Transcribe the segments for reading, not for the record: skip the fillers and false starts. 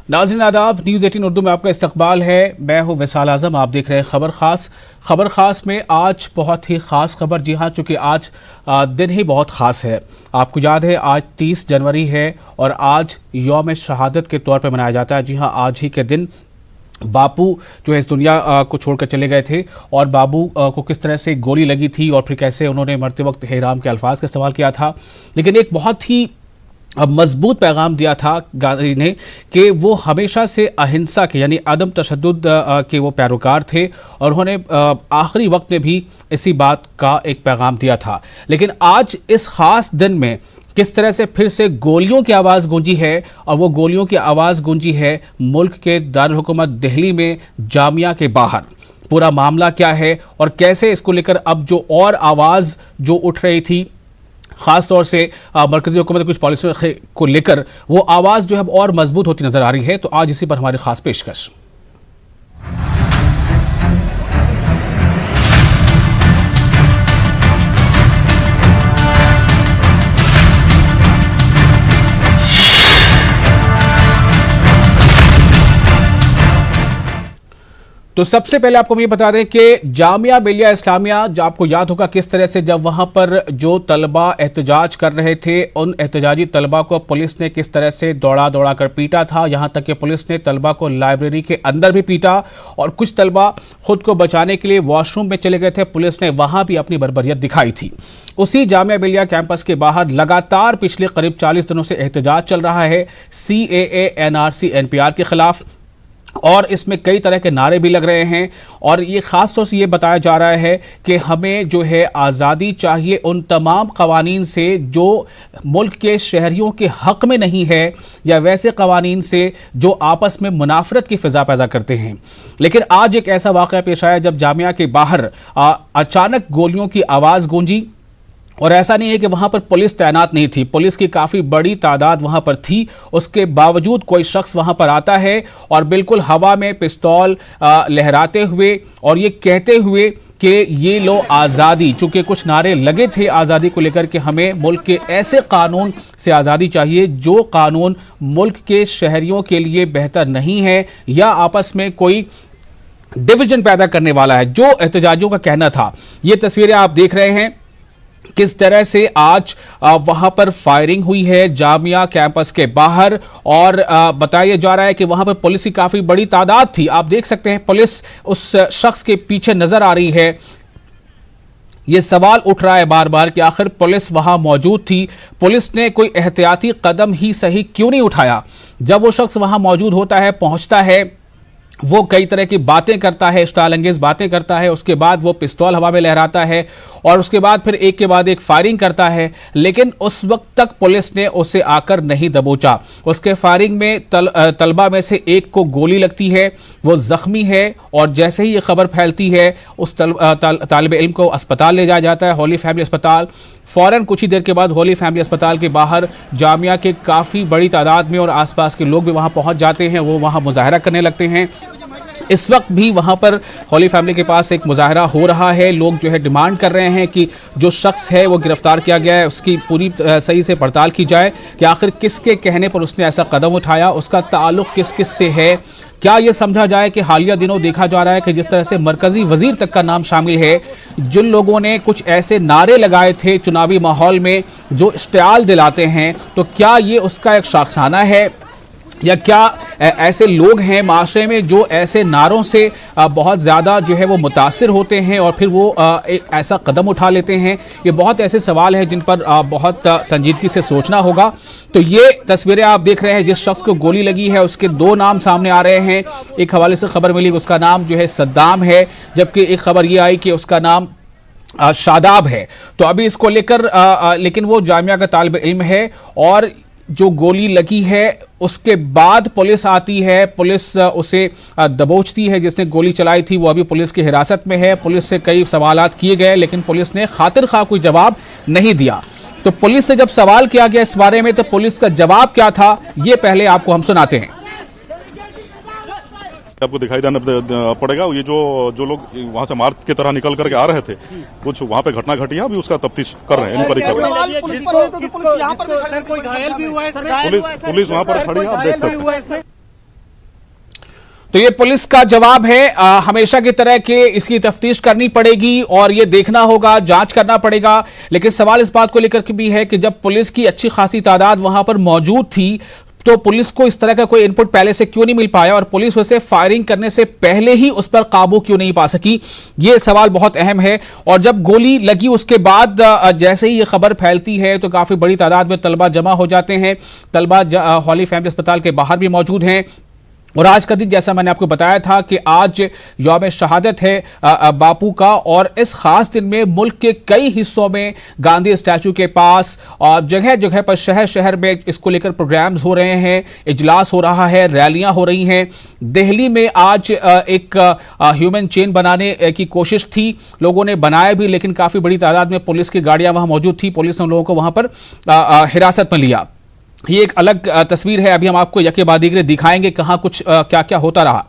नाज़रीन आदाब, न्यूज़ 18 उर्दू में आपका इस्तकबाल है। मैं हूं विसाल आजम। आप देख रहे हैं खबर खास में आज बहुत ही ख़ास खबर। जी हाँ, चूँकि आज दिन ही बहुत ख़ास है। आपको याद है आज 30 जनवरी है और आज यौम शहादत के तौर पर मनाया जाता है। जी हाँ, आज ही के दिन बापू जो है इस दुनिया को छोड़कर चले गए थे और बाबू को किस तरह से गोली लगी थी और फिर कैसे उन्होंने मरते वक्त हे राम के अल्फाज का इस्तेमाल किया था। लेकिन एक बहुत ही मजबूत पैगाम दिया था गांधी ने कि वो हमेशा से अहिंसा के यानी अदम तशद्दुद के वो पैरोकार थे और उन्होंने आखिरी वक्त में भी इसी बात का एक पैगाम दिया था। लेकिन आज इस खास दिन में किस तरह से फिर से गोलियों की आवाज़ गूंजी है और वो गोलियों की आवाज़ गूंजी है मुल्क के दारुल हुकूमत दिल्ली में जामिया के बाहर। पूरा मामला क्या है और कैसे इसको लेकर अब जो और आवाज़ जो उठ रही थी खास तौर से मरकजी हुकूमत की कुछ पॉलिसी को लेकर, वो आवाज़ जो है और मजबूत होती नजर आ रही है। तो आज इसी पर हमारी खास पेशकश। तो सबसे पहले आपको ये बता दें कि जामिया मिलिया इस्लामिया, जो आपको याद होगा किस तरह से जब वहां पर जो तलबा एहतजाज कर रहे थे, उन एहतजाजी तलबा को पुलिस ने किस तरह से दौड़ा दौड़ा कर पीटा था। यहां तक कि पुलिस ने तलबा को लाइब्रेरी के अंदर भी पीटा और कुछ तलबा खुद को बचाने के लिए वॉशरूम में चले गए थे। पुलिस ने वहां भी अपनी बर्बरियत दिखाई थी। उसी जामिया मिलिया कैंपस के बाहर लगातार पिछले करीब 40 दिनों से एहतजाज चल रहा है CAA NRC NPR के खिलाफ और इसमें कई तरह के नारे भी लग रहे हैं। और ये ख़ास तौर से ये बताया जा रहा है कि हमें जो है आज़ादी चाहिए उन तमाम कवानीन से जो मुल्क के शहरियों के हक़ में नहीं है या वैसे कवानीन से जो आपस में मुनाफरत की फ़िज़ा पैदा करते हैं। लेकिन आज एक ऐसा वाक़या पेश आया जब जामिया के बाहर अचानक गोलियों की आवाज़ गूंजी। और ऐसा नहीं है कि वहां पर पुलिस तैनात नहीं थी, पुलिस की काफ़ी बड़ी तादाद वहां पर थी। उसके बावजूद कोई शख्स वहां पर आता है और बिल्कुल हवा में पिस्तौल लहराते हुए और ये कहते हुए कि ये लो आज़ादी, चूंकि कुछ नारे लगे थे आज़ादी को लेकर कि हमें मुल्क के ऐसे कानून से आज़ादी चाहिए जो कानून मुल्क के शहरियों के लिए बेहतर नहीं है या आपस में कोई डिवीजन पैदा करने वाला है, जो एहतजाजियों का कहना था। ये तस्वीरें आप देख रहे हैं किस तरह से आज वहां पर फायरिंग हुई है जामिया कैंपस के बाहर और बताया जा रहा है कि वहां पर पुलिस की काफी बड़ी तादाद थी। आप देख सकते हैं पुलिस उस शख्स के पीछे नजर आ रही है। यह सवाल उठ रहा है बार बार कि आखिर पुलिस वहां मौजूद थी, पुलिस ने कोई एहतियाती कदम ही सही क्यों नहीं उठाया। जब वो शख्स वहां मौजूद होता है, पहुंचता है, वो कई तरह की बातें करता है, इश्ताल अंगेज बातें करता है, उसके बाद वो पिस्तौल हवा में लहराता है और उसके बाद फिर एक के बाद एक फायरिंग करता है। लेकिन उस वक्त तक पुलिस ने उसे आकर नहीं दबोचा। उसके फायरिंग में तलबा में से एक को गोली लगती है, वो जख्मी है और जैसे ही ये खबर फैलती है उस तालिब इल्म को अस्पताल ले जाया जाता है, होली फैमिली अस्पताल। फौरन कुछ ही देर के बाद होली फैमिली अस्पताल के बाहर जामिया के काफ़ी बड़ी तादाद में और आसपास के लोग भी वहां पहुंच जाते हैं, वो वहां मुजाहरा करने लगते हैं। इस वक्त भी वहां पर होली फैमिली के पास एक मुजाहरा हो रहा है। लोग जो है डिमांड कर रहे हैं कि जो शख्स है वो गिरफ्तार किया गया है उसकी पूरी सही से पड़ताल की जाए कि आखिर किसके कहने पर उसने ऐसा कदम उठाया, उसका ताल्लुक किस किस से है। क्या ये समझा जाए कि हालिया दिनों देखा जा रहा है कि जिस तरह से मरकजी वजीर तक का नाम शामिल है, जिन लोगों ने कुछ ऐसे नारे लगाए थे चुनावी माहौल में जो इश्तियाल दिलाते हैं, तो क्या ये उसका एक शाखसाना है या क्या ऐसे लोग हैं माशरे में जो ऐसे नारों से बहुत ज़्यादा जो है वो मुतासिर होते हैं और फिर वो एक ऐसा कदम उठा लेते हैं। ये बहुत ऐसे सवाल हैं जिन पर बहुत संजीदगी से सोचना होगा। तो ये तस्वीरें आप देख रहे हैं, जिस शख्स को गोली लगी है उसके दो नाम सामने आ रहे हैं। एक हवाले से खबर मिली उसका नाम जो है सद्दाम है, जबकि एक खबर ये आई कि उसका नाम शादाब है। तो अभी इसको लेकर लेकिन वो जामिया का तालिब इल्म है और जो गोली लगी है उसके बाद पुलिस आती है, पुलिस उसे दबोचती है। जिसने गोली चलाई थी वो अभी पुलिस की हिरासत में है। पुलिस से कई सवालात किए गए लेकिन पुलिस ने खातिर खा कोई जवाब नहीं दिया। तो पुलिस से जब सवाल किया गया इस बारे में तो पुलिस का जवाब क्या था ये पहले आपको हम सुनाते हैं। आपको दिखाई देना पड़ेगा। ये जो लोग वहाँ से मार्च की तरह निकल करके आ रहे थे, कुछ वहाँ पे घटना घटी है, अभी उसका तफ्तीश कर रहे हैं, इंक्वायरी कर रहे हैं। पुलिस वहाँ पर खड़ी है, आप देख सकते हैं। तो ये पुलिस का जवाब है। हमेशा की तरह के इसकी तफ्तीश करनी पड़ेगी और ये देखना होगा, जांच करना पड़ेगा। लेकिन सवाल इस बात को लेकर के भी है कि जब पुलिस की अच्छी खासी तादाद वहां पर मौजूद थी तो पुलिस को इस तरह का कोई इनपुट पहले से क्यों नहीं मिल पाया और पुलिस उसे फायरिंग करने से पहले ही उस पर काबू क्यों नहीं पा सकी? ये सवाल बहुत अहम है। और जब गोली लगी उसके बाद जैसे ही ये खबर फैलती है तो काफी बड़ी तादाद में तलबा जमा हो जाते हैं। तलबा हॉली फैमिली अस्पताल के बाहर भी मौजूद हैं। और आज का दिन, जैसा मैंने आपको बताया था कि आज यौम शहादत है बापू का, और इस खास दिन में मुल्क के कई हिस्सों में गांधी स्टैचू के पास और जगह जगह पर शहर शहर में इसको लेकर प्रोग्राम्स हो रहे हैं, इजलास हो रहा है, रैलियां हो रही हैं। दिल्ली में आज एक ह्यूमन चेन बनाने की कोशिश थी, लोगों ने बनाया भी, लेकिन काफी बड़ी तादाद में पुलिस की गाड़ियां वहां मौजूद थी। पुलिस ने उन लोगों को वहां पर हिरासत में लिया। ये एक अलग तस्वीर है, अभी हम आपको यके बाद दीगरे दिखाएंगे कहां कुछ क्या क्या होता रहा।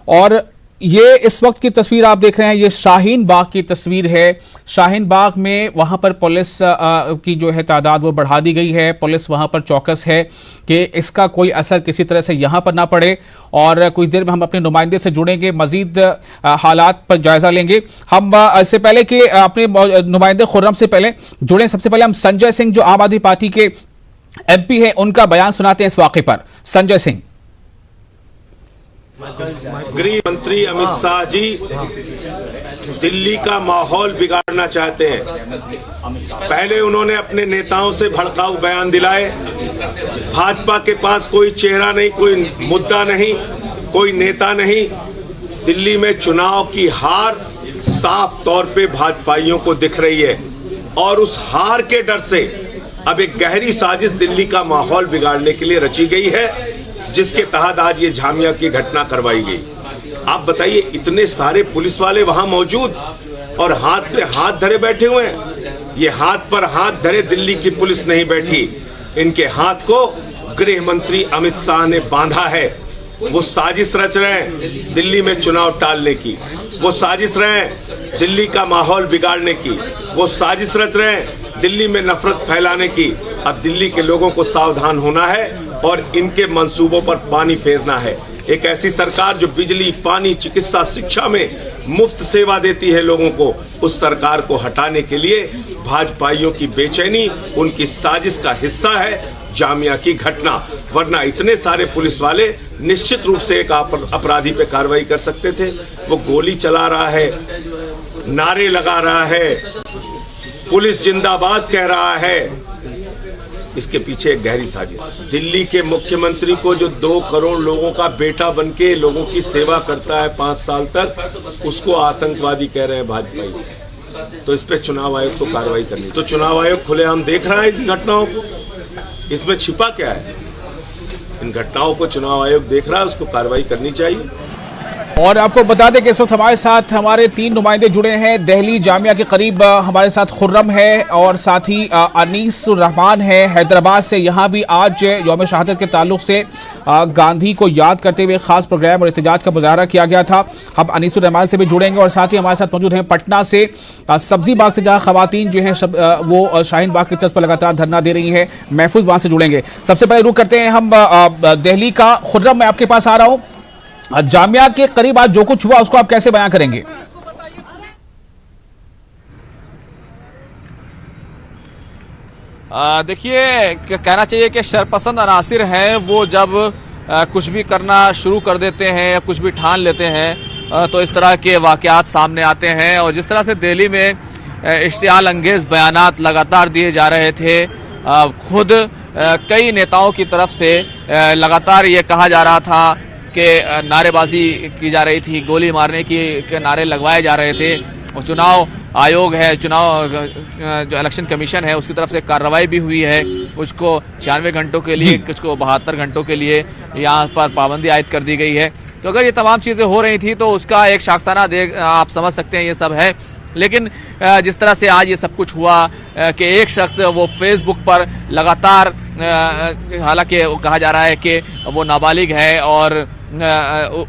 और ये इस वक्त की तस्वीर आप देख रहे हैं, ये शाहीन बाग की तस्वीर है। शाहीन बाग में वहां पर पुलिस की जो है तादाद वो बढ़ा दी गई है। पुलिस वहां पर चौकस है कि इसका कोई असर किसी तरह से यहां पर ना पड़े। और कुछ देर में हम अपने नुमाइंदे से जुड़ेंगे, मजीद हालात पर जायजा लेंगे। हम इससे पहले कि अपने नुमाइंदे खुर्रम से पहले जुड़ें, सबसे पहले हम संजय सिंह जो आम आदमी पार्टी के MP हैं उनका बयान सुनाते हैं इस वाक़े पर। संजय सिंह। गृह मंत्री अमित शाह जी दिल्ली का माहौल बिगाड़ना चाहते हैं। पहले उन्होंने अपने नेताओं से भड़काऊ बयान दिलाए। भाजपा के पास कोई चेहरा नहीं, कोई मुद्दा नहीं, कोई नेता नहीं। दिल्ली में चुनाव की हार साफ तौर पे भाजपाइयों को दिख रही है और उस हार के डर से अब एक गहरी साजिश दिल्ली का माहौल बिगाड़ने के लिए रची गई है, जिसके तहत आज ये जामिया की घटना करवाई गई। आप बताइए, इतने सारे पुलिस वाले वहां मौजूद और हाथ पे हाथ धरे बैठे हुए हैं। ये हाथ पर हाथ धरे दिल्ली की पुलिस नहीं बैठी, इनके हाथ को गृह मंत्री अमित शाह ने बांधा है। वो साजिश रच रहे हैं दिल्ली में चुनाव टालने की, वो साजिश रहे हैं दिल्ली का माहौल बिगाड़ने की, वो साजिश रच रहे हैं दिल्ली में नफरत फैलाने की। अब दिल्ली के लोगों को सावधान होना है और इनके मंसूबों पर पानी फेरना है। एक ऐसी सरकार जो बिजली, पानी, चिकित्सा, शिक्षा में मुफ्त सेवा देती है लोगों को, उस सरकार को हटाने के लिए भाजपाइयों की बेचैनी उनकी साजिश का हिस्सा है जामिया की घटना। वरना इतने सारे पुलिस वाले निश्चित रूप से एक अपराधी पे कार्रवाई कर सकते थे। वो गोली चला रहा है, नारे लगा रहा है, पुलिस जिंदाबाद कह रहा है, इसके पीछे एक गहरी साजिश। दिल्ली के मुख्यमंत्री को जो 2 करोड़ लोगों का बेटा बनके लोगों की सेवा करता है 5 साल तक, उसको आतंकवादी कह रहे हैं भाजपाई। तो इस पे चुनाव आयोग को कार्रवाई करनी। तो चुनाव आयोग खुलेआम देख रहा है इन घटनाओं को, इसमें छिपा क्या है? इन घटनाओं को चुनाव आयोग देख रहा है, उसको कार्रवाई करनी चाहिए। और आपको बता दें कि इस वक्त हमारे साथ हमारे 3 नुमाइंदे जुड़े हैं। दिल्ली जामिया के करीब हमारे साथ खुर्रम है और साथ ही अनीसुर रहमान है हैदराबाद से। यहाँ भी आज यौम शहादत के ताल्लुक से गांधी को याद करते हुए खास प्रोग्राम और एहतजाज का मुजाहरा किया गया था। हम अनीसुर रहमान से भी जुड़ेंगे और साथ ही हमारे साथ मौजूद हैं पटना से सब्जी बाग से, जहाँ खवातीन जो हैं वो शाहीन बाग की तर्ज पर लगातार धरना दे रही हैं। महफूज वहाँ से जुड़ेंगे। सबसे पहले रुख करते हैं हम दिल्ली का। खुर्रम, मैं आपके पास आ रहा हूँ। जामिया के करीब आज जो कुछ हुआ उसको आप कैसे बयां करेंगे? देखिए, कहना चाहिए कि शरपसंद अनासिर हैं वो जब कुछ भी करना शुरू कर देते हैं या कुछ भी ठान लेते हैं तो इस तरह के वाकयात सामने आते हैं। और जिस तरह से दिल्ली में इश्तियाल अंगेज बयानात लगातार दिए जा रहे थे, खुद कई नेताओं की तरफ से लगातार ये कहा जा रहा था कि नारेबाजी की जा रही थी, गोली मारने के नारे लगवाए जा रहे थे। और चुनाव आयोग है, चुनाव जो इलेक्शन कमीशन है, उसकी तरफ से कार्रवाई भी हुई है। कुछ को 96 घंटों के लिए, कुछ को 72 घंटों के लिए यहाँ पर पाबंदी आयद कर दी गई है। तो अगर ये तमाम चीज़ें हो रही थी तो उसका एक शाखसाना आप समझ सकते हैं, ये सब है। लेकिन जिस तरह से आज ये सब कुछ हुआ कि एक शख्स वो फेसबुक पर लगातार, हालांकि कहा जा रहा है कि वो नाबालिग है और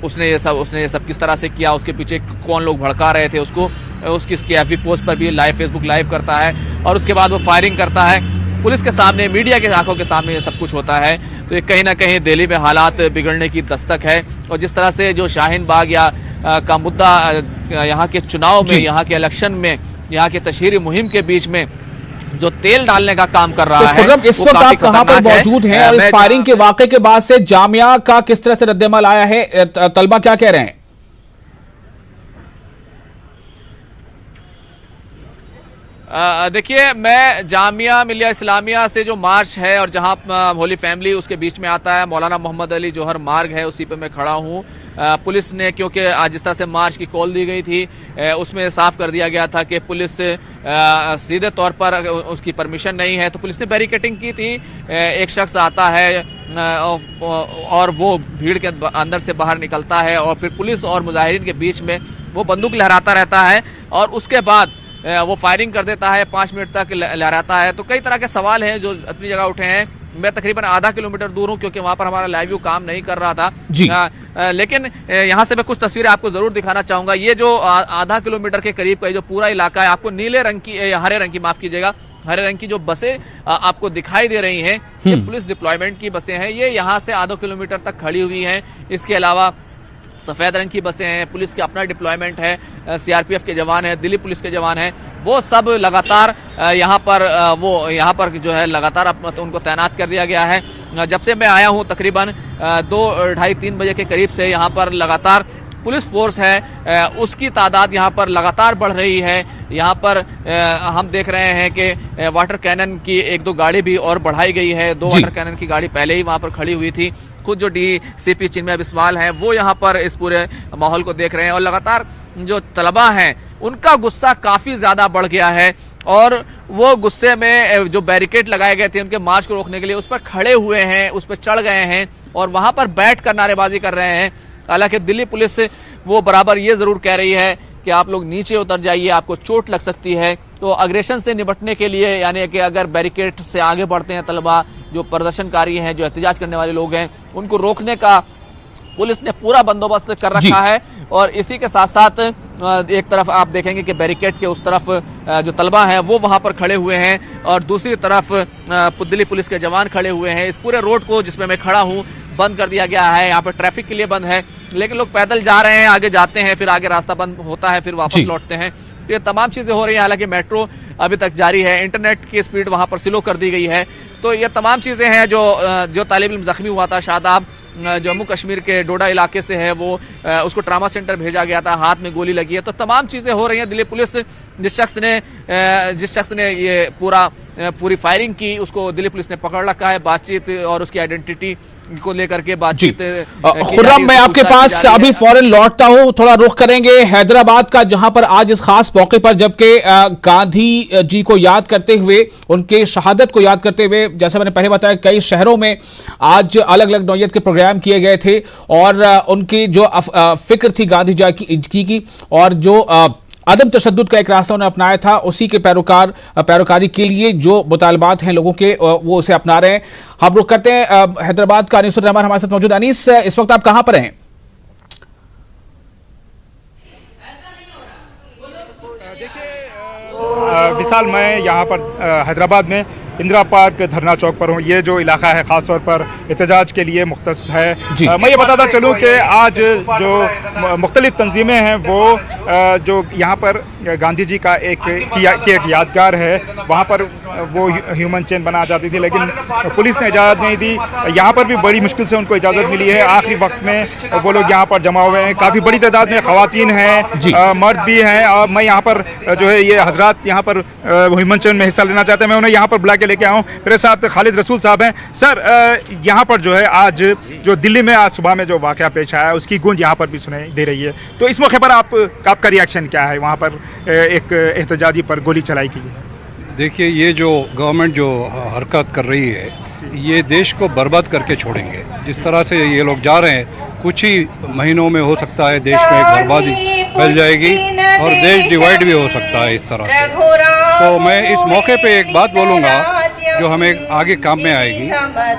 उसने ये सब किस तरह से किया, उसके पीछे कौन लोग भड़का रहे थे उसको, उसकी FB पोस्ट पर भी फेसबुक लाइव करता है और उसके बाद वो फायरिंग करता है। पुलिस के सामने, मीडिया के आंखों के सामने ये सब कुछ होता है, तो ये कहीं ना कहीं दिल्ली में हालात बिगड़ने की दस्तक है। और जिस तरह से जो शाहीन बाग या का मुद्दा यहाँ के चुनाव में, यहाँ के इलेक्शन में, यहाँ के तशहीरी मुहिम के बीच में जो तेल डालने का काम कर रहा है, इस वक्त आप कहां पर मौजूद हैं और इस फायरिंग के वाकये के बाद से जामिया का किस तरह से रद्देमल आया है, तलबा क्या कह रहे हैं? देखिए, मैं जामिया मिलिया इस्लामिया से जो मार्च है और जहां होली फैमिली उसके बीच में आता है, मौलाना मोहम्मद अली जौहर मार्ग है, उसी पे मैं खड़ा हूं। पुलिस ने, क्योंकि आज जिस तरह से मार्च की कॉल दी गई थी, उसमें साफ कर दिया गया था कि पुलिस सीधे तौर पर उसकी परमिशन नहीं है, तो पुलिस ने बैरिकेटिंग की थी। एक शख्स आता है और वो भीड़ के अंदर से बाहर निकलता है और फिर पुलिस और मुजाहिरीन के बीच में वो बंदूक लहराता रहता है और उसके बाद वो फायरिंग कर देता है, 5 मिनट तक लहराता है। तो कई तरह के सवाल हैं जो अपनी जगह उठे हैं। मैं तकरीबन आधा किलोमीटर दूर हूं क्योंकि वहां पर हमारा लाइव व्यू काम नहीं कर रहा था जी। लेकिन यहां से मैं कुछ तस्वीरें आपको जरूर दिखाना चाहूंगा। ये जो आधा किलोमीटर के करीब का जो पूरा इलाका है, आपको नीले रंग की, हरे रंग की, माफ कीजिएगा, हरे रंग की जो बसें आपको दिखाई दे रही हैं, ये पुलिस डिप्लॉयमेंट की बसें हैं। ये यहाँ से आधा किलोमीटर तक खड़ी हुई हैं। इसके अलावा सफेद रंग की बसें हैं, पुलिस के अपना डिप्लॉयमेंट है, सीआरपीएफ के जवान हैं, दिल्ली पुलिस के जवान हैं, वो सब लगातार यहाँ पर जो है लगातार उनको तैनात कर दिया गया है। जब से मैं आया हूँ तकरीबन 2, 2:30, 3 बजे के करीब से यहाँ पर लगातार पुलिस फोर्स है, उसकी तादाद यहाँ पर लगातार बढ़ रही है। यहाँ पर हम देख रहे हैं कि वाटर कैनन की 1-2 गाड़ी भी और बढ़ाई गई है। 2 वाटर कैनन की गाड़ी पहले ही वहाँ पर खड़ी हुई थी। खुद जो डीसीपी चिन्मय बिस्वाल हैं, वो यहाँ पर इस पूरे माहौल को देख रहे हैं और लगातार जो तलबा हैं उनका गुस्सा काफी ज्यादा बढ़ गया है और वो गुस्से में जो बैरिकेड लगाए गए थे उनके मार्च को रोकने के लिए, उस पर खड़े हुए हैं, उस पर चढ़ गए हैं और वहां पर बैठ कर नारेबाजी कर रहे हैं। हालांकि दिल्ली पुलिस वो बराबर ये जरूर कह रही है कि आप लोग नीचे उतर जाइए, आपको चोट लग सकती है। तो अग्रेशन से निपटने के लिए, यानी कि अगर बैरिकेड से आगे बढ़ते हैं तलबा, जो प्रदर्शनकारी हैं, जो एहतजाज करने वाले लोग हैं, उनको रोकने का पुलिस ने पूरा बंदोबस्त कर रखा है। और इसी के साथ साथ एक तरफ आप देखेंगे कि बैरिकेड के उस तरफ जो तलबा हैं वो वहां पर खड़े हुए हैं और दूसरी तरफ दिल्ली पुलिस के जवान खड़े हुए हैं। इस पूरे रोड को जिसमें मैं खड़ा हूं बंद कर दिया गया है। यहाँ पर ट्रैफिक के लिए बंद है, लेकिन लोग पैदल जा रहे हैं, आगे जाते हैं, फिर आगे रास्ता बंद होता है, फिर वापस लौटते हैं। ये तमाम चीजें हो रही हैं। हालांकि मेट्रो अभी तक जारी है, इंटरनेट की स्पीड वहां पर स्लो कर दी गई है। तो ये तमाम चीजें हैं। जो तालिब इल्म जख्मी हुआ था शादाब, जम्मू कश्मीर के डोडा इलाके से है, वो उसको ट्रामा सेंटर भेजा गया था, हाथ में गोली लगी है। तो तमाम चीजें हो रही हैं। दिल्ली पुलिस जिस शख्स ने ये पूरी फायरिंग की, उसको दिल्ली पुलिस ने पकड़ रखा है। बातचीत और उसकी आइडेंटिटी को लेकर के बातचीत। खुर्रम, मैं आपके पास अभी फौरन लौटता हूं, थोड़ा रुख करेंगे हैदराबाद का, जहां पर आज इस खास मौके पर, जबकि गांधी जी को याद करते हुए, उनके शहादत को याद करते हुए, जैसे मैंने पहले बताया, कई शहरों में आज अलग अलग नौयत के प्रोग्राम किए गए थे और उनकी जो फिक्र थी गांधी जी की और जो अदम तशद्दुद का एक रास्ता उन्होंने अपनाया था, उसी के पैरोकारी के लिए जो मुतालबात हैं लोगों के, वो उसे अपना रहे हैं। हम रुख करते हैं हैदराबाद का। अनीस रहमान हमारे साथ मौजूद। अनीस, इस वक्त आप कहां पर हैं? देखिए विशाल, मैं यहाँ पर हैदराबाद में इंदिरा पार्क धरना चौक पर हूँ। ये जो इलाका है ख़ास तौर पर एहतजाज के लिए मुख्तस है। मैं ये बताता चलूँ कि आज जो मुख्तलिफ तंजीमें हैं वो जो यहाँ पर गांधी जी का एक यादगार है, वहाँ पर वो ह्यूमन चेन बना जाती थी, लेकिन पुलिस ने इजाज़त नहीं दी। यहाँ पर भी बड़ी मुश्किल से उनको इजाज़त मिली है। आखिरी वक्त में वो लोग यहाँ पर जमा हुए हैं। काफ़ी बड़ी तादाद में ख़वातीन हैं, मर्द भी हैं। और मैं यहाँ पर जो है ये हजरात यहाँ पर ह्यूमन चेन में हिस्सा लेना चाहते हैं। मैं उन्हें यहाँ पर बुला के लेके आया हूँ। मेरे साथ खालिद रसूल साहब हैं। सर, यहाँ पर जो है आज जो दिल्ली में आज सुबह में जो वाक़या पेश आया, उसकी गूंज यहाँ पर भी सुनाई दे रही है। तो इस मौके पर आपका रिएक्शन क्या है? वहाँ पर एक एहतजाजी पर गोली चलाई गई है। देखिए, ये जो गवर्नमेंट जो हरकत कर रही है, ये देश को बर्बाद करके छोड़ेंगे। जिस तरह से ये लोग जा रहे हैं, कुछ ही महीनों में हो सकता है देश में एक बर्बादी फैल जाएगी और देश डिवाइड भी हो सकता है इस तरह से। तो मैं इस मौके पे एक बात बोलूँगा जो हमें आगे काम में आएगी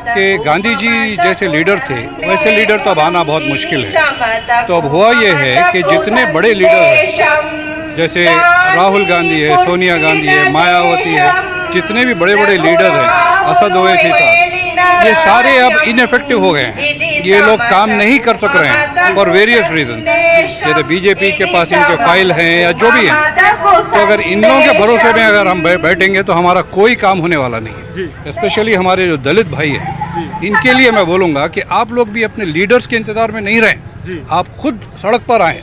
कि गांधी जी जैसे लीडर थे, वैसे लीडर तो अब आना बहुत मुश्किल है। तो अब हुआ ये है कि जितने बड़े लीडर हैं, जैसे राहुल गांधी है, सोनिया गांधी है, मायावती है, जितने भी बड़े बड़े लीडर हैं, असद ओवैसी साहब, ये सारे अब इनइफेक्टिव हो गए हैं। ये लोग काम नहीं कर सक रहे हैं फॉर वेरियस रीजन। जैसे बीजेपी के पास इनके फाइल हैं या जो भी है, तो अगर इन लोगों के भरोसे में अगर हम बैठेंगे तो हमारा कोई काम होने वाला नहीं है। स्पेशली हमारे जो दलित भाई हैं, इनके लिए मैं बोलूँगा कि आप लोग भी अपने लीडर्स के इंतजार में नहीं रहें, आप खुद सड़क पर आएँ।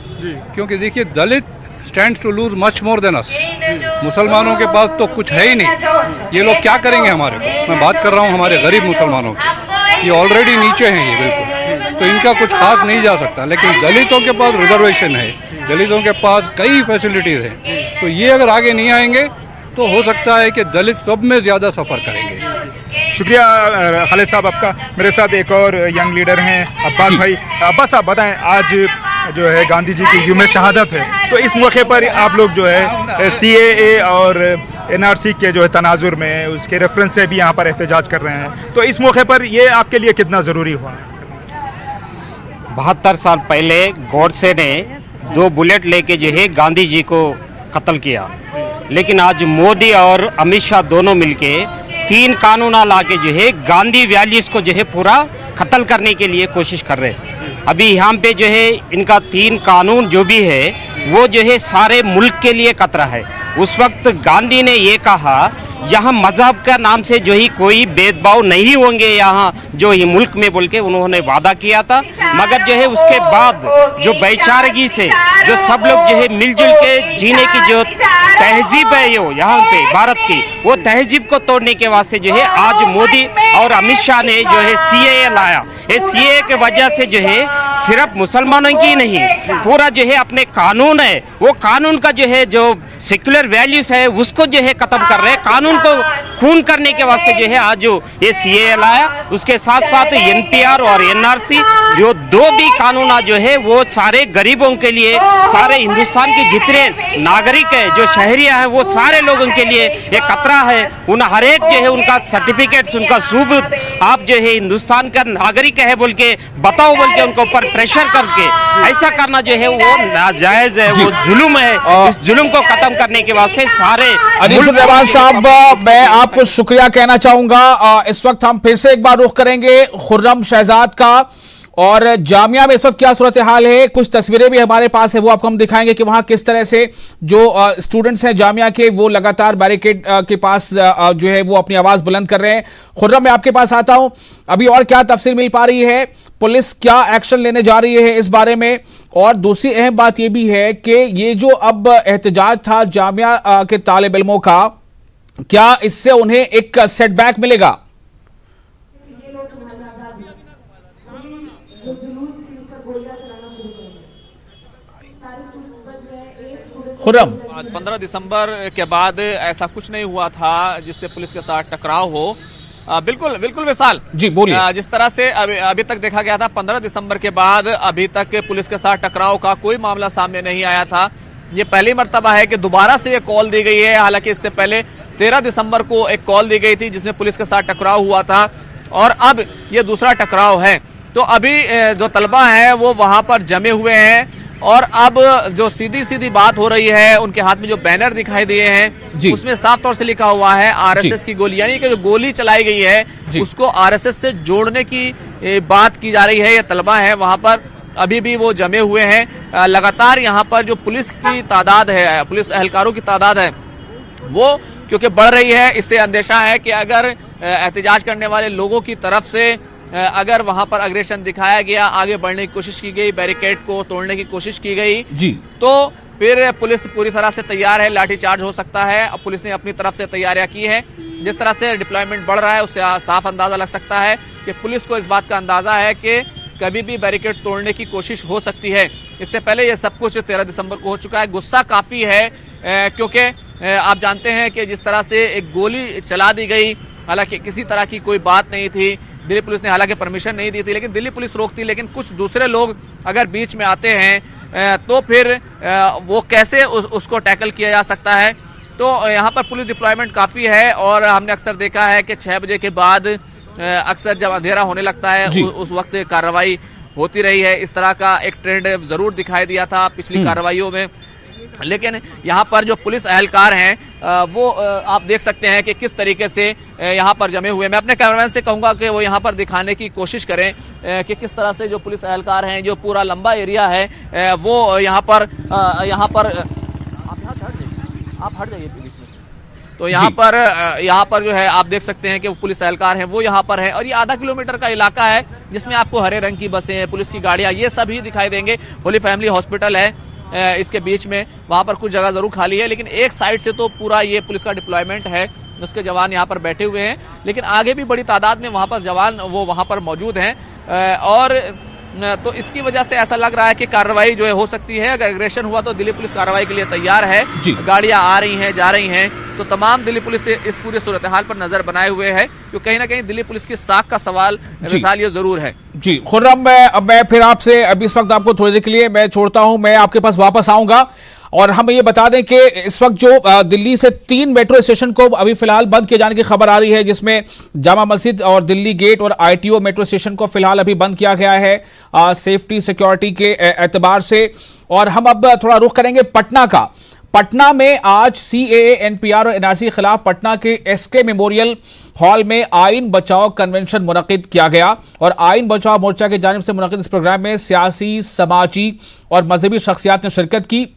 क्योंकि देखिए, Dalit stands to lose much more than us. मुसलमानों के पास तो कुछ है ही नहीं, ये लोग क्या करेंगे हमारे को। मैं बात कर रहा हूँ हमारे गरीब मुसलमानों की, ये ऑलरेडी नीचे हैं ये बिल्कुल, तो इनका कुछ खास नहीं जा सकता। लेकिन दलितों के पास रिजर्वेशन है, दलितों के पास कई फैसिलिटीज़ हैं, तो ये अगर आगे नहीं आएंगे तो हो सकता है कि दलित सब में ज़्यादा सफ़र करेंगे। शुक्रिया खालिद साहब आपका। मेरे साथ एक और यंग लीडर हैं, अब्बास भाई। अब्बास साहब बताएं, आज जो है गांधी जी की यौम शहादत है, तो इस मौके पर आप लोग जो है CAA और NRC के जो है तनाजुर में उसके रेफरेंस से भी यहाँ पर एहतजाज कर रहे हैं, तो इस मौके पर ये आपके लिए कितना ज़रूरी हुआ? 72 साल पहले गॉडसे ने 2 बुलेट लेके जो है गांधी जी को कत्ल किया, लेकिन आज मोदी और अमित शाह दोनों मिलके 3 कानून ला के जो है गांधी वैल्यूज को जो है पूरा खत्म करने के लिए कोशिश कर रहे हैं। अभी यहाँ पे जो है इनका 3 कानून जो भी है वो जो है सारे मुल्क के लिए खतरा है। उस वक्त गांधी ने ये कहा, यहाँ मजहब का नाम से जो ही कोई भेदभाव नहीं होंगे यहाँ जो ही मुल्क में, बोल के उन्होंने वादा किया था। मगर जो है उसके बाद जो भाईचारगी से जो सब लोग जो है मिलजुल के जीने की जो तहजीब है यो यहाँ पे भारत की, वो तहजीब को तोड़ने के वास्ते जो है आज मोदी और अमित शाह ने जो है CAA लाया। ये CAA के वजह से जो है सिर्फ मुसलमानों की नहीं, पूरा जो है अपने कानून है, वो कानून का जो है जो सेक्युलर वैल्यूज है उसको जो है खत्म कर रहे हैं। कानून को खून करने के वास्ते जो है आज जो ये CAA लाया, उसके साथ साथ NPR और NRC जो 2 भी कानून जो है वो सारे गरीबों के लिए, सारे हिंदुस्तान के जितने नागरिक है जो शहरिया है वो सारे लोगों के लिए एक खतरा है। उन हर एक जो है उनका सर्टिफिकेट्स, उनका सबूत आप जो है हिंदुस्तान का नागरिक है बोल के बताओ, बोल के उनके ऊपर प्रेशर करके ऐसा करना जो है वो नाजायज है, वो जुल्म है। इस जुल्म को खत्म करने के वास्ते सारे रहमान साहब, मैं आपको शुक्रिया कहना चाहूंगा। इस वक्त हम फिर से एक बार रुख करेंगे खुर्रम शहजाद का, और जामिया में इस वक्त क्या सूरत हाल है। कुछ तस्वीरें भी हमारे पास है, वो आपको हम दिखाएंगे कि वहां किस तरह से जो स्टूडेंट्स हैं जामिया के, वो लगातार बैरिकेड के पास जो है वो अपनी आवाज बुलंद कर रहे हैं। खुर्रम, मैं आपके पास आता हूं, अभी और क्या तफसील मिल पा रही है, पुलिस क्या एक्शन लेने जा रही है इस बारे में, और दूसरी अहम बात यह भी है कि ये जो अब एहतजाज था जामिया के तालिब इल्मों का, क्या इससे उन्हें एक सेटबैक मिलेगा? खुर्रम, 15 दिसंबर के बाद ऐसा कुछ नहीं हुआ था जिससे पुलिस के साथ टकराव हो। बिल्कुल बिल्कुल विशाल जी बोलिए। जिस तरह से अभी तक देखा गया था, 15 दिसंबर के बाद अभी तक पुलिस के साथ टकराव का कोई मामला सामने नहीं आया था। ये पहली मर्तबा है कि दोबारा से ये कॉल दी गई है। हालांकि इससे पहले 13 दिसंबर को एक कॉल दी गई थी जिसमें पुलिस के साथ टकराव हुआ था, और अब ये दूसरा टकराव है। तो अभी जो तलबा है वो वहां पर जमे हुए हैं, और अब जो सीधी सीधी बात हो रही है, उनके हाथ में जो बैनर दिखाई दिए हैं उसमें साफ तौर से लिखा हुआ है RSS की गोली, यानी कि जो गोली चलाई गई है उसको RSS से जोड़ने की बात की जा रही है। ये तलबा है वहां पर अभी भी वो जमे हुए हैं। लगातार यहाँ पर जो पुलिस की तादाद है, पुलिस एहलकारों की तादाद है वो क्योंकि बढ़ रही है, इससे अंदेशा है कि अगर एहतजाज करने वाले लोगों की तरफ से अगर वहां पर अग्रेशन दिखाया गया, आगे बढ़ने की कोशिश की गई, बैरिकेड को तोड़ने की कोशिश की गई जी, तो फिर पुलिस पूरी तरह से तैयार है, लाठीचार्ज हो सकता है। अब पुलिस ने अपनी तरफ से तैयारियां की है। जिस तरह से डिप्लॉयमेंट बढ़ रहा है उससे साफ अंदाजा लग सकता है कि पुलिस को इस बात का अंदाजा है कि कभी भी बैरिकेड तोड़ने की कोशिश हो सकती है। इससे पहले ये सब कुछ 13 दिसंबर को हो चुका है। गुस्सा काफी है क्योंकि आप जानते हैं कि जिस तरह से एक गोली चला दी गई, हालांकि किसी तरह की कोई बात नहीं थी, दिल्ली पुलिस ने हालांकि परमिशन नहीं दी थी, लेकिन दिल्ली पुलिस रोकती, लेकिन कुछ दूसरे लोग अगर बीच में आते हैं तो फिर वो कैसे उसको टैकल किया जा सकता है। तो यहाँ पर पुलिस डिप्लॉयमेंट काफी है, और हमने अक्सर देखा है कि 6 बजे के बाद अक्सर जब अंधेरा होने लगता है उस वक्त कार्रवाई होती रही है। इस तरह का एक ट्रेंड जरूर दिखाई दिया था पिछली कार्रवाइयों में, लेकिन यहाँ पर जो पुलिस एहलकार हैं वो आप देख सकते हैं कि किस तरीके से यहाँ पर जमे हुए। मैं अपने कैमरामैन से कहूँगा कि वो यहाँ पर दिखाने की कोशिश करें कि किस तरह से जो पुलिस एहलकार हैं, जो पूरा लंबा एरिया है वो यहाँ पर आप यहाँ से हट जाइए बीच में से। तो यहाँ पर जो है आप देख सकते हैं कि वो पुलिस एहलकार हैं वो यहाँ पर है, और ये आधा किलोमीटर का इलाका है जिसमें आपको हरे रंग की बसें, पुलिस की गाड़ियाँ, ये सभी दिखाई देंगे। होली फैमिली हॉस्पिटल है इसके बीच में, वहां पर कुछ जगह जरूर खाली है, लेकिन एक साइड से तो पूरा ये पुलिस का डिप्लॉयमेंट है, उसके जवान यहाँ पर बैठे हुए हैं, लेकिन आगे भी बड़ी तादाद में वहां पर जवान वो वहां पर मौजूद हैं। और तो इसकी वजह से ऐसा लग रहा है कि कार्रवाई जो है हो सकती है। अगर एग्रेशन हुआ तो दिल्ली पुलिस कार्रवाई के लिए तैयार है। गाड़ियां आ रही हैं, जा रही हैं, तो तमाम दिल्ली पुलिस इस पूरे सूरत हाल पर नजर बनाए हुए है, क्योंकि कहीं ना कहीं दिल्ली पुलिस की साख का सवाल मिसाल ये जरूर है। जी खुर्रम, मैं फिर आपसे अभी इस वक्त आपको थोड़ी देर के लिए मैं छोड़ता हूं, मैं आपके पास वापस आऊंगा। और हम ये बता दें कि इस वक्त जो दिल्ली से 3 मेट्रो स्टेशन को अभी फिलहाल बंद किए जाने की खबर आ रही है, जिसमें जामा मस्जिद और दिल्ली गेट और ITO मेट्रो स्टेशन को फिलहाल अभी बंद किया गया है सेफ्टी सिक्योरिटी के एतबार से। और हम अब थोड़ा रुख करेंगे पटना का। पटना में आज CAA, NPR और NRC के खिलाफ पटना के SK मेमोरियल हॉल में आइन बचाओ कन्वेंशन मुनक्किद किया गया। और आइन बचाओ मोर्चा की जानिब से मुनक्किद इस प्रोग्राम में सियासी, समाजी और मजहबी शख्सियात ने शिरकत की।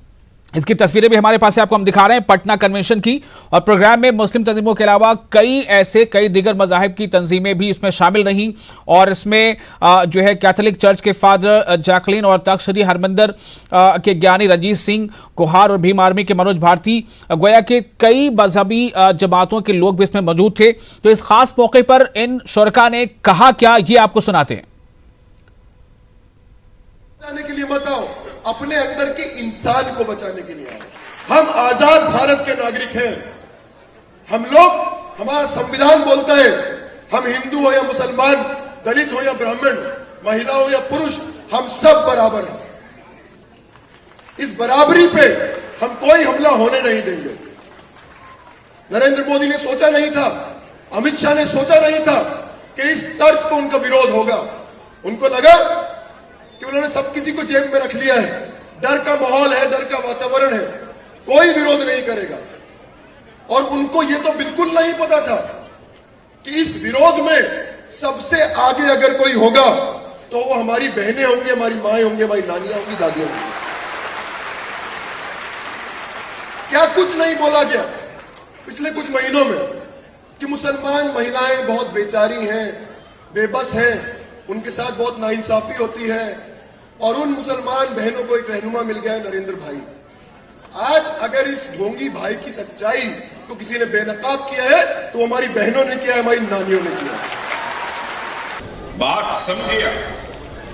इसकी तस्वीरें भी हमारे पास से आपको हम दिखा रहे हैं पटना कन्वेंशन की। और प्रोग्राम में मुस्लिम तंजीमों के अलावा कई दिगर मज़ाहिब की तंजीमें भी इसमें शामिल रहीं। और इसमें जो है कैथोलिक चर्च के फादर जैकलिन और तख्त श्री हरमंदर के ज्ञानी रंजीत सिंह कोहार और भीम आर्मी के मनोज भारती, गोया के कई मजहबी जमातों के लोग भी इसमें मौजूद थे। तो इस खास मौके पर इन शुरका ने कहा क्या, ये आपको सुनाते हैं। के लिए मत आओ, अपने अंदर के इंसान को बचाने के लिए आओ। हम आजाद भारत के नागरिक हैं। हम लोग, हमारा संविधान बोलता है, हम हिंदू हो या मुसलमान, दलित हो या ब्राह्मण, महिला हो या पुरुष, हम सब बराबर हैं। इस बराबरी पे हम कोई हमला होने नहीं देंगे। नरेंद्र मोदी ने सोचा नहीं था, अमित शाह ने सोचा नहीं था कि इस तर्ज पर उनका विरोध होगा। उनको लगा कि उन्होंने सब किसी को जेब में रख लिया है, डर का माहौल है, डर का वातावरण है, कोई विरोध नहीं करेगा। और उनको यह तो बिल्कुल नहीं पता था कि इस विरोध में सबसे आगे अगर कोई होगा तो वो हमारी बहनें होंगी, हमारी माएं होंगी, हमारी नानियां होंगी, दादियां होंगी। क्या कुछ नहीं बोला गया पिछले कुछ महीनों में कि मुसलमान महिलाएं बहुत बेचारी हैं, बेबस हैं, उनके साथ बहुत नाइंसाफी होती है। और उन मुसलमान बहनों को एक रहनुमा मिल गया है, नरेंद्र भाई। आज अगर इस ढोंगी भाई की सच्चाई को किसी ने बेनकाब किया है तो हमारी बहनों ने किया है, हमारी नानियों ने किया है। बात समझिए,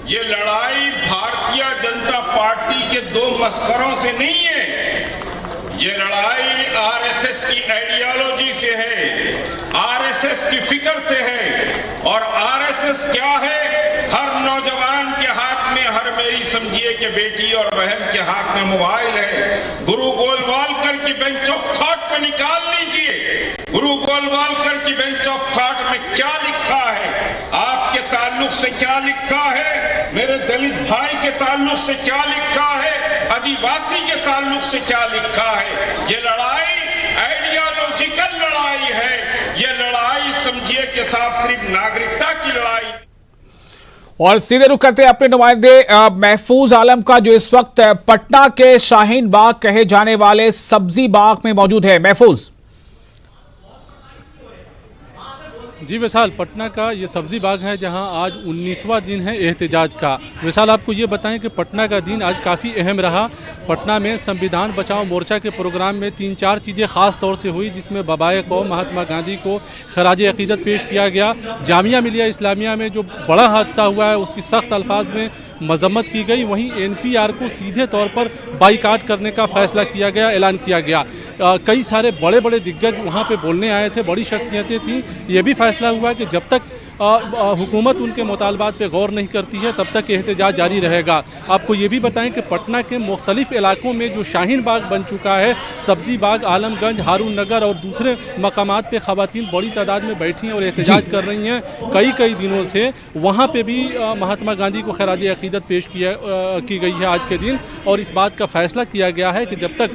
ये लड़ाई भारतीय जनता पार्टी के 2 मस्करों से नहीं है, ये लड़ाई आरएसएस की आइडियोलॉजी से है, आरएसएस की फिक्र से है। और आरएसएस क्या है? हर नौजवान के हाथ में, हर मेरी समझिए कि बेटी और बहन के हाथ में मोबाइल है। गुरु गोलवालकर की बेंच ऑफ थॉट को निकाल लीजिए। गुरु गोलवालकर की बेंच ऑफ थॉट में क्या लिखा है? आपके ताल्लुक से क्या लिखा है? मेरे दलित भाई के ताल्लुक से क्या लिखा है? आदिवासी के ताल्लुक से क्या लिखा है? ये लड़ाई आइडियोलॉजिकल लड़ाई है। ये लड़ाई समझिए कि साहब सिर्फ नागरिकता की लड़ाई। और सीधे रुख करते हैं अपने नुमाइंदे महफूज आलम का, जो इस वक्त पटना के शाहीन बाग कहे जाने वाले सब्जी बाग में मौजूद है। महफूज जी विशाल, पटना का ये सब्जी बाग है जहां आज 19वां दिन है एहतजाज का। विशाल, आपको ये बताएं कि पटना का दिन आज काफ़ी अहम रहा। पटना में संविधान बचाओ मोर्चा के प्रोग्राम में 3-4 चीज़ें ख़ास तौर से हुई, जिसमें बाबाए कौम महात्मा गांधी को खराज अक़ीदत पेश किया गया। जामिया मिलिया इस्लामिया में जो बड़ा हादसा हुआ है उसकी सख्त अल्फाज में मजम्मत की गई। वहीं NPR को सीधे तौर पर बाइकाट करने का फैसला किया गया, ऐलान किया गया। कई सारे बड़े बड़े दिग्गज वहाँ पे बोलने आए थे, बड़ी शख्सियतें थीं। ये भी फैसला हुआ कि जब तक हुकूमत उनके मुतालबात पे गौर नहीं करती है तब तक एहतजाज जारी रहेगा। आपको ये भी बताएं कि पटना के मुख्तलिफ इलाकों में जो शाहीन बाग बन चुका है, सब्जी बाग, आलमगंज, हारून नगर और दूसरे मकामात पे ख़वातीन बड़ी तादाद में बैठी हैं और एहतजाज कर रही हैं कई दिनों से। वहाँ पे भी महात्मा गांधी को खराज अकीदत पेश की गई है आज के दिन, और इस बात का फैसला किया गया है कि जब तक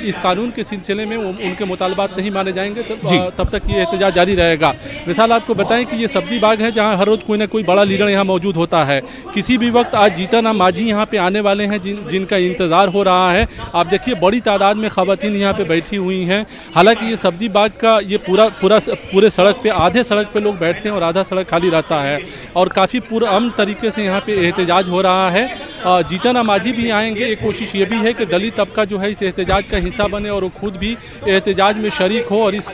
इस कानून के सिलसिले में उनके मुतालबात नहीं माने जाएंगे तब तक ये एहतजाज जारी रहेगा। मिसाल आपको बताएं कि ये सब्जी बाग है जहाँ हर रोज़ कोई ना कोई बड़ा लीडर यहाँ मौजूद होता है। किसी भी वक्त आज जीतन राम मांझी यहाँ पे आने वाले हैं जिनका इंतज़ार हो रहा है। आप देखिए बड़ी तादाद में ख़वातीन यहाँ पे बैठी हुई हैं। हालांकि ये सब्जी बाग का ये पूरे सड़क पे, आधे सड़क पे लोग बैठते हैं और आधा सड़क खाली रहता है, और काफ़ी पुरअमन तरीके से यहाँ पे एहतजाज हो रहा है। जीतन राम मांझी भी आएंगे। एक कोशिश ये भी है कि दलित तबका जो है इस एहतजाज का हिस्सा बने और वो खुद भी एहतजाज में शरीक हो और इस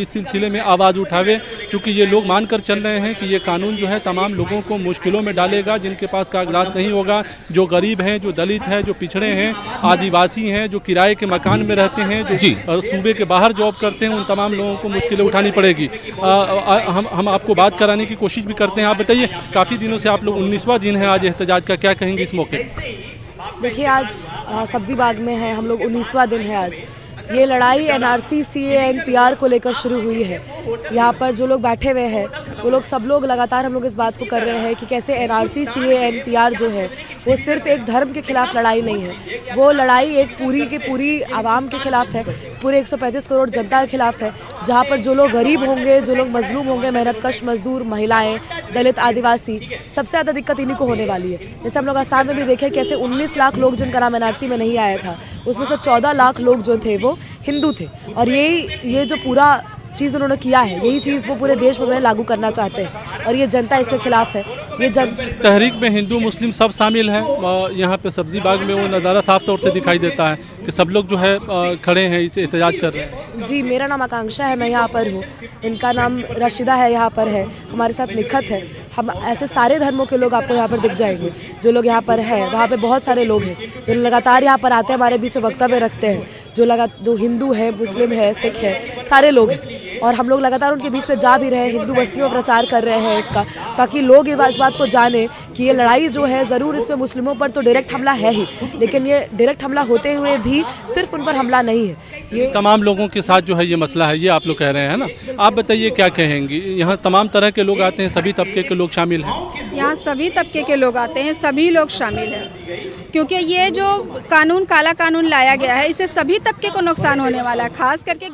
सिलसिले में आवाज़ उठावे, क्योंकि ये लोग मानकर चल रहे हैं कि ये कानून जो है तमाम लोगों को मुश्किलों में डालेगा। जिनके पास कागजात नहीं होगा, जो गरीब हैं, जो दलित हैं, जो पिछड़े हैं, आदिवासी हैं, जो किराए के मकान में रहते हैं, जो सूबे के बाहर जॉब करते हैं, उन तमाम लोगों को मुश्किलें उठानी पड़ेगी। हम आपको बात कराने की कोशिश भी करते हैं। आप बताइए, काफ़ी दिनों से आप लोग 19वां दिन है आज एहतजाज का, क्या कहेंगे इस मौके? देखिए, आज सब्जी बाग में है हम लोग, 19वां दिन है आज। ये लड़ाई NRC CAA NPR को लेकर शुरू हुई है। यहाँ पर जो लोग बैठे हुए हैं वो लोग सब लोग लगातार हम लोग इस बात को कर रहे हैं कि कैसे NRC CAA NPR जो है वो सिर्फ एक धर्म के खिलाफ लड़ाई नहीं है, वो लड़ाई एक पूरी की पूरी आवाम के खिलाफ है, पूरे 135 करोड़ जनता के खिलाफ है। जहाँ पर जो लोग गरीब होंगे, जो लोग मजलूम होंगे, मेहनतकश मजदूर, महिलाएं, दलित, आदिवासी, सबसे ज़्यादा दिक्कत इन्हीं को होने वाली है। जैसे हम लोग आसाम में भी देखे कैसे 19 लाख लोग जिनका नाम NRC में नहीं आया था, उसमें से 14 लाख लोग जो थे वो हिंदू थे। और ये जो पूरा चीज़ उन्होंने किया है, यही चीज़ वो पूरे देश में लागू करना चाहते हैं और ये जनता इसके खिलाफ है। ये तहरीक में हिंदू मुस्लिम सब शामिल हैं। यहाँ पे सब्जी बाग में वो नज़ारा साफ तौर से दिखाई देता है कि सब लोग जो है खड़े हैं, इसे एहतजाज कर रहे हैं। जी, मेरा नाम आकांक्षा है, मैं यहाँ पर हूँ। इनका नाम रशीदा है, यहाँ पर है। हमारे साथ निखत है। हम ऐसे सारे धर्मों के लोग आपको यहाँ पर दिख जाएंगे। जो लोग यहाँ पर हैं, वहाँ पे बहुत सारे लोग हैं जो लगातार यहाँ पर आते हैं, हमारे बीच में वक्तव्य रखते हैं। जो हिंदू है, मुस्लिम है, सिख है, सारे लोग हैं, और हम लोग लगातार उनके बीच में जा भी रहे हैं, हिंदू बस्तियों में प्रचार कर रहे हैं इसका, ताकि लोग इस बात को जाने कि ये लड़ाई जो है, ज़रूर इसमें मुस्लिमों पर तो डायरेक्ट हमला है ही, लेकिन ये डायरेक्ट हमला होते हुए भी सिर्फ उन पर हमला नहीं है। ये तमाम लोगों के साथ जो है ये मसला है, ये आप लोग कह रहे हैं ना। आप बताइए क्या कहेंगी? यहाँ तमाम तरह के लोग आते हैं, सभी तबके के लोग शामिल हैं। यहाँ सभी तबके के लोग आते हैं, सभी लोग शामिल हैं, क्योंकि ये जो कानून, काला कानून लाया गया है, इससे सभी तबके को नुकसान होने वाला है, खास करके